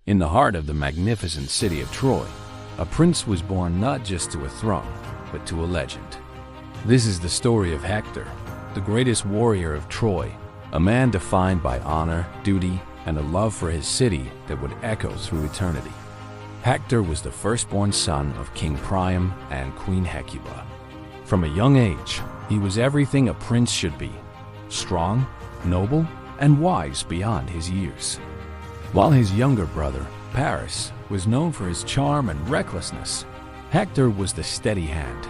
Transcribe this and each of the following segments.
In the heart of the magnificent city of Troy, a prince was born not just to a throne, but to a legend. This is the story of Hector, the greatest warrior of Troy, a man defined by honor, duty, and a love for his city that would echo through eternity. Hector was the firstborn son of King Priam and Queen Hecuba. From a young age, he was everything a prince should be: strong, noble, and wise beyond his years. While his younger brother, Paris, was known for his charm and recklessness, Hector was the steady hand,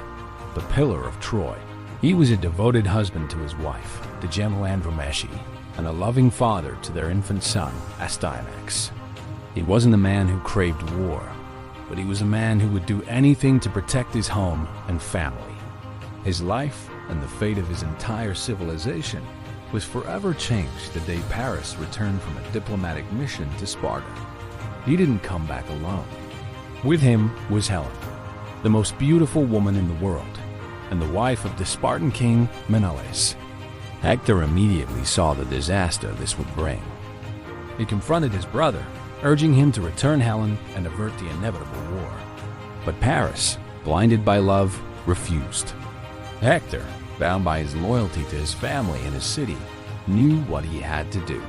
the pillar of Troy. He was a devoted husband to his wife, the gentle Andromache, and a loving father to their infant son, Astyanax. He wasn't a man who craved war, but he was a man who would do anything to protect his home and family. His life and the fate of his entire civilization was forever changed the day Paris returned from a diplomatic mission to Sparta. He didn't come back alone. With him was Helen, the most beautiful woman in the world, and the wife of the Spartan king Menelaus. Hector immediately saw the disaster this would bring. He confronted his brother, urging him to return Helen and avert the inevitable war. But Paris, blinded by love, refused. Hector, bound by his loyalty to his family and his city, knew what he had to do.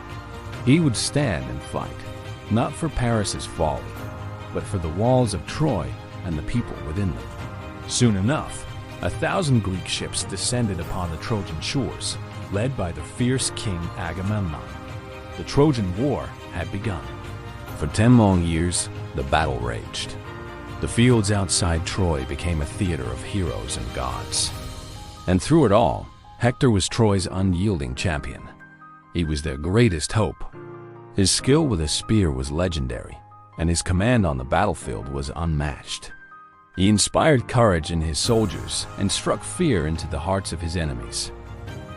He would stand and fight, not for Paris's folly, but for the walls of Troy and the people within them. Soon enough, 1,000 Greek ships descended upon the Trojan shores, led by the fierce king Agamemnon. The Trojan War had begun. For 10 long years, the battle raged. The fields outside Troy became a theater of heroes and gods. And through it all, Hector was Troy's unyielding champion. He was their greatest hope. His skill with a spear was legendary, and his command on the battlefield was unmatched. He inspired courage in his soldiers and struck fear into the hearts of his enemies.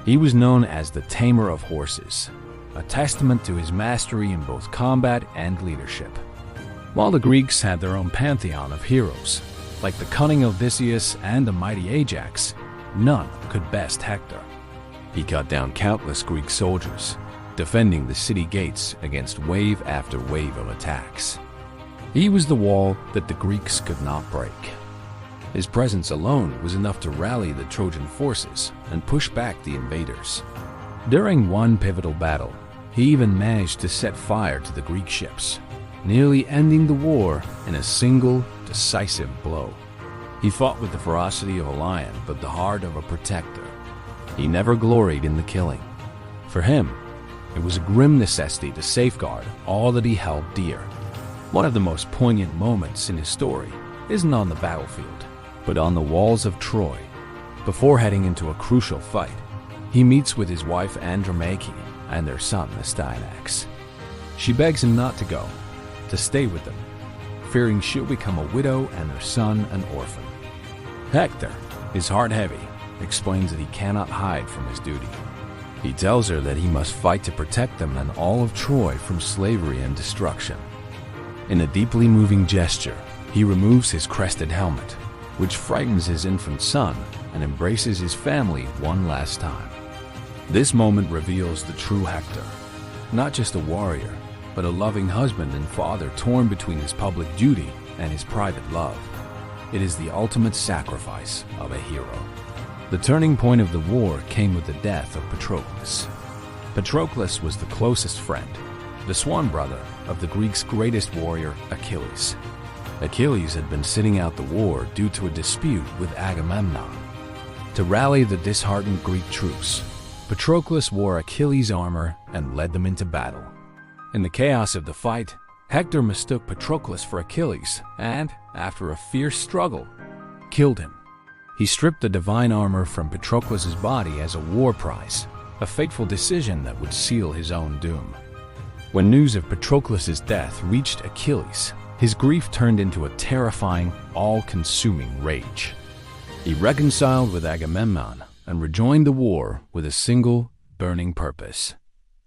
He was known as the tamer of horses, a testament to his mastery in both combat and leadership. While the Greeks had their own pantheon of heroes, like the cunning Odysseus and the mighty Ajax, none could best Hector. He cut down countless Greek soldiers, defending the city gates against wave after wave of attacks. He was the wall that the Greeks could not break. His presence alone was enough to rally the Trojan forces and push back the invaders. During one pivotal battle, he even managed to set fire to the Greek ships, nearly ending the war in a single, decisive blow. He fought with the ferocity of a lion, but the heart of a protector. He never gloried in the killing. For him, it was a grim necessity to safeguard all that he held dear. One of the most poignant moments in his story isn't on the battlefield, but on the walls of Troy. Before heading into a crucial fight, he meets with his wife Andromache and their son Astyanax. She begs him not to go, to stay with them, fearing she'll become a widow and their son an orphan. Hector, his heart heavy, explains that he cannot hide from his duty. He tells her that he must fight to protect them and all of Troy from slavery and destruction. In a deeply moving gesture, he removes his crested helmet, which frightens his infant son, and embraces his family one last time. This moment reveals the true Hector, not just a warrior, but a loving husband and father torn between his public duty and his private love. It is the ultimate sacrifice of a hero. The turning point of the war came with the death of Patroclus. Patroclus was the closest friend, the swan brother of the Greeks' greatest warrior, Achilles. Achilles had been sitting out the war due to a dispute with Agamemnon. To rally the disheartened Greek troops, Patroclus wore Achilles' armor and led them into battle. In the chaos of the fight, Hector mistook Patroclus for Achilles and, after a fierce struggle, killed him. He stripped the divine armor from Patroclus' body as a war prize, a fateful decision that would seal his own doom. When news of Patroclus' death reached Achilles, his grief turned into a terrifying, all-consuming rage. He reconciled with Agamemnon and rejoined the war with a single, burning purpose: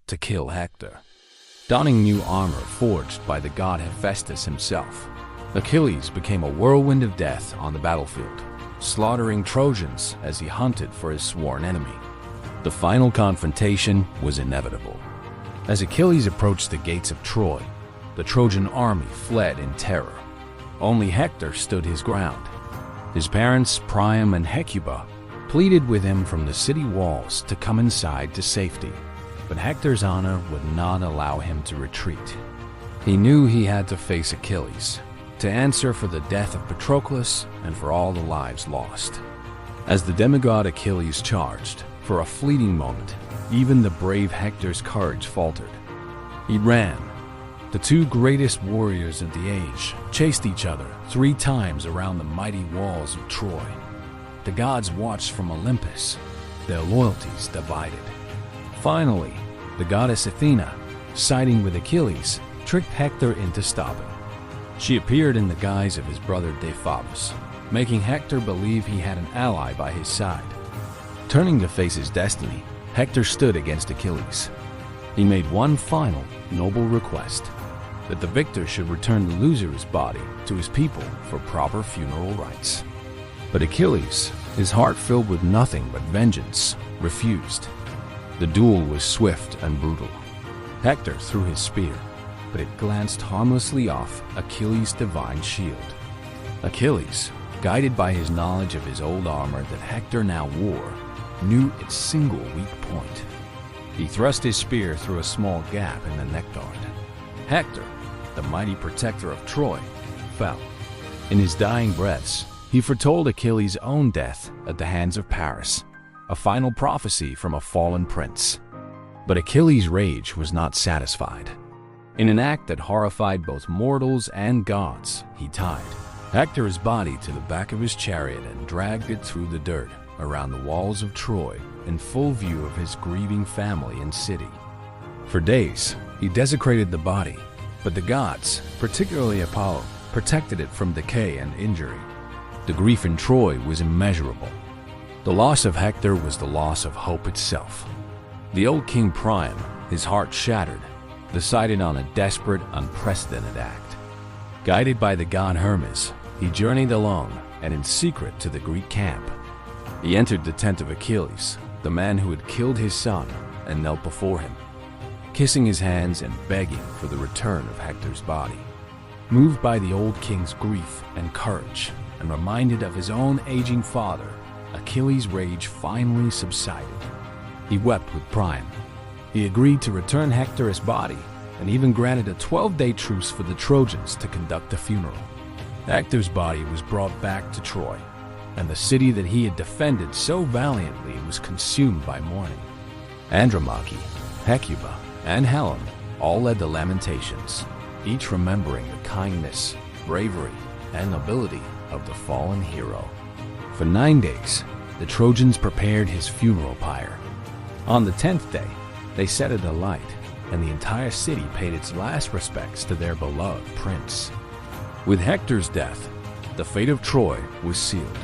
to kill Hector. Donning new armor forged by the god Hephaestus himself, Achilles became a whirlwind of death on the battlefield, slaughtering Trojans as he hunted for his sworn enemy. The final confrontation was inevitable. As Achilles approached the gates of Troy, the Trojan army fled in terror. Only Hector stood his ground. His parents, Priam and Hecuba, pleaded with him from the city walls to come inside to safety, but Hector's honor would not allow him to retreat. He knew he had to face Achilles, to answer for the death of Patroclus and for all the lives lost. As the demigod Achilles charged, for a fleeting moment, even the brave Hector's courage faltered. He ran. The two greatest warriors of the age chased each other 3 times around the mighty walls of Troy. The gods watched from Olympus, their loyalties divided. Finally, the goddess Athena, siding with Achilles, tricked Hector into stopping. She appeared in the guise of his brother Deiphobus, making Hector believe he had an ally by his side. Turning to face his destiny, Hector stood against Achilles. He made one final, noble request, that the victor should return the loser's body to his people for proper funeral rites. But Achilles, his heart filled with nothing but vengeance, refused. The duel was swift and brutal. Hector threw his spear, but it glanced harmlessly off Achilles' divine shield. Achilles, guided by his knowledge of his old armor that Hector now wore, knew its single weak point. He thrust his spear through a small gap in the neck guard. Hector, the mighty protector of Troy, fell. In his dying breaths, he foretold Achilles' own death at the hands of Paris, a final prophecy from a fallen prince. But Achilles' rage was not satisfied. In an act that horrified both mortals and gods, he tied Hector's body to the back of his chariot and dragged it through the dirt around the walls of Troy in full view of his grieving family and city. For days, he desecrated the body, but the gods, particularly Apollo, protected it from decay and injury. The grief in Troy was immeasurable. The loss of Hector was the loss of hope itself. The old king Priam, his heart shattered, decided on a desperate, unprecedented act. Guided by the god Hermes, he journeyed alone and in secret to the Greek camp. He entered the tent of Achilles, the man who had killed his son, and knelt before him, kissing his hands and begging for the return of Hector's body. Moved by the old king's grief and courage, and reminded of his own aging father, Achilles' rage finally subsided. He wept with Priam. He agreed to return Hector's body, and even granted a 12-day truce for the Trojans to conduct a funeral. Hector's body was brought back to Troy, and the city that he had defended so valiantly was consumed by mourning. Andromache, Hecuba, and Helen all led the lamentations, each remembering the kindness, bravery, and nobility of the fallen hero. For 9 days, the Trojans prepared his funeral pyre. On the 10th day, they set it alight, and the entire city paid its last respects to their beloved prince. With Hector's death, the fate of Troy was sealed.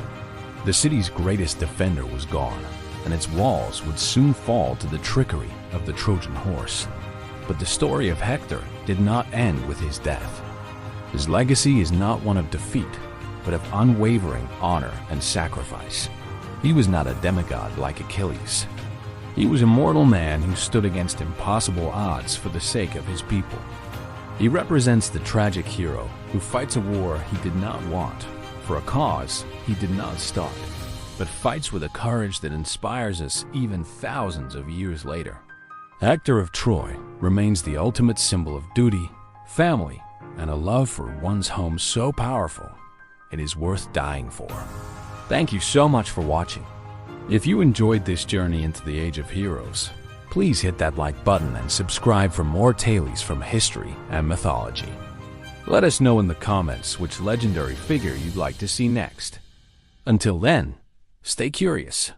The city's greatest defender was gone, and its walls would soon fall to the trickery of the Trojan horse. But the story of Hector did not end with his death. His legacy is not one of defeat, but of unwavering honor and sacrifice. He was not a demigod like Achilles. He was a mortal man who stood against impossible odds for the sake of his people. He represents the tragic hero who fights a war he did not want, for a cause he did not start, but fights with a courage that inspires us even thousands of years later. Hector of Troy remains the ultimate symbol of duty, family, and a love for one's home so powerful, it is worth dying for. Thank you so much for watching. If you enjoyed this journey into the Age of Heroes, please hit that like button and subscribe for more tales from history and mythology. Let us know in the comments which legendary figure you'd like to see next. Until then, stay curious.